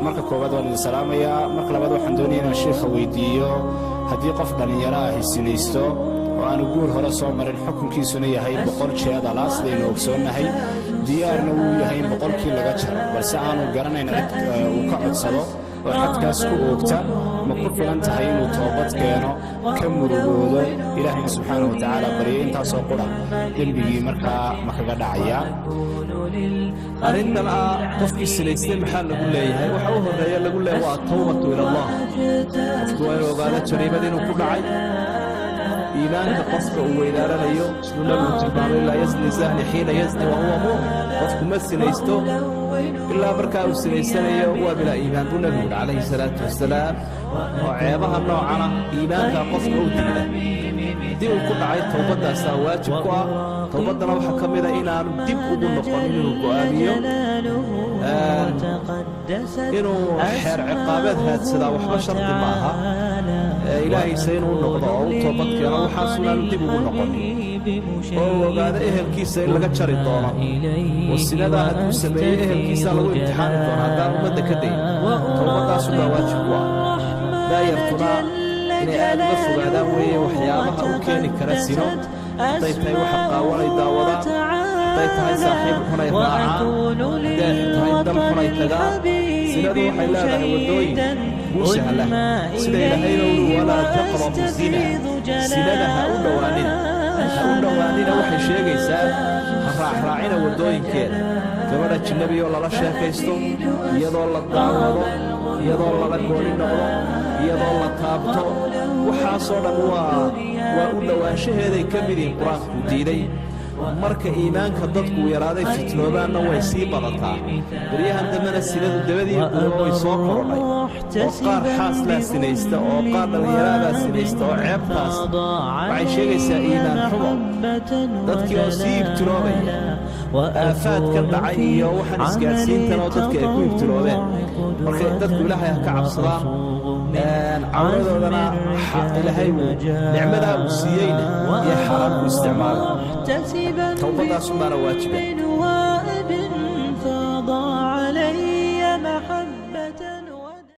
marka koowaad waan idin salaamayaa marka labaad waxaan doonayaa inaan sheekha weydiiyo haddii qof dhallinyaro ah sinaysto oo aanu guur hore soo marin xukunkiisuna yahay 100 jeedala sidaynu ogsoonnahay diyaarna wuu yahay in 100kii laga jaro balse aanu garanayn cid uu ka codsado oo xadkaas ku oogta ma ku filan tahay inuu toobad keeno ka murugoodo ilaahay subxaanahu wa tacaala baryo intaasoo qura dembigii markaa ma kaga dhacaya arrintan qofkii sinaystay maxaa lagu leeyahay waxa u horreeya lagu leeyahay waa tawbatu ila allah qofku waa inuu ogaado jariimada inuu ku dhacay iimaanka qofka uu weydaaranayo siduu nabigu tilmaamay laa yazni zahni xiina yazni wa huwa mu'min qofku ma sinaysto ilaa markaa uu sinaysanayo waa bilaa iimaan buu nabigu yidhi calayhi salaatu wasalaam oo ceebaha noocana iimaanka qofka u digda haddii uu ku dhacay towbaddaasaa waajib ku ah towbaddana waxaa ka mida inaanu dib ugu noqonin inuu go'aamiyo inuu xeer ciqaabeed raadsadaa waxba shardi ma aha ilaahayse inuu noqdo oo u toobad keeno waxaasuu inaanu dib ugu noqonin oo uu ogaado ehelkiisa in laga jari doono oo sinadaa hadduu sameeyey ehelkiisaa lagu imtixaani doono haddaan ummadda ka dayn towbaddaasu baa waajib ku ah daayartuna inay aad uga fogaadaan weeye waxyaabaha u keeni kara sino hadday tahay waxa qaawanay daawadaan hadday tahay saaxiib xunay raacaan hadday tahay dal xunay tagaan sinadu waxay leedahay waddooyin buu sahla sida ilaahayna uli walaa taqrabu zina sinada ha u dhowaanina waxay sheegaysaa ha raacraacina waddooyinkeeda gabadha jinnabiyoo lala sheekaysto iyadoo la daawado iyadoo lala gooni noqdo iyadoo la taabto waxaasoo dhan waa u dhowaanshaheeday ka mid yihiin qur-aanku diiday marka iimaanka dadku yaraaday fitnoobaanna way sii badataa baryahan dambena sinadu dabadii guuba way soo korodhay oo qaar xaaslaa sinaysta oo qaar dhallinyaraadaa sinaysta oo ceebtaas waxay sheegaysaa iimaan xumo dadkii oo sii ibtiloobaya aafaad ka dhacay iyo waxaan isgaadhsiintan oo dadka ay ku ibtiloobeen marka dadku ilaahay ha ka cabsadaan cawradoodana ilaahay nicmadaa uu siiyeyna iyo xaaraan ku isticmaalay towbadaasu baana waajiba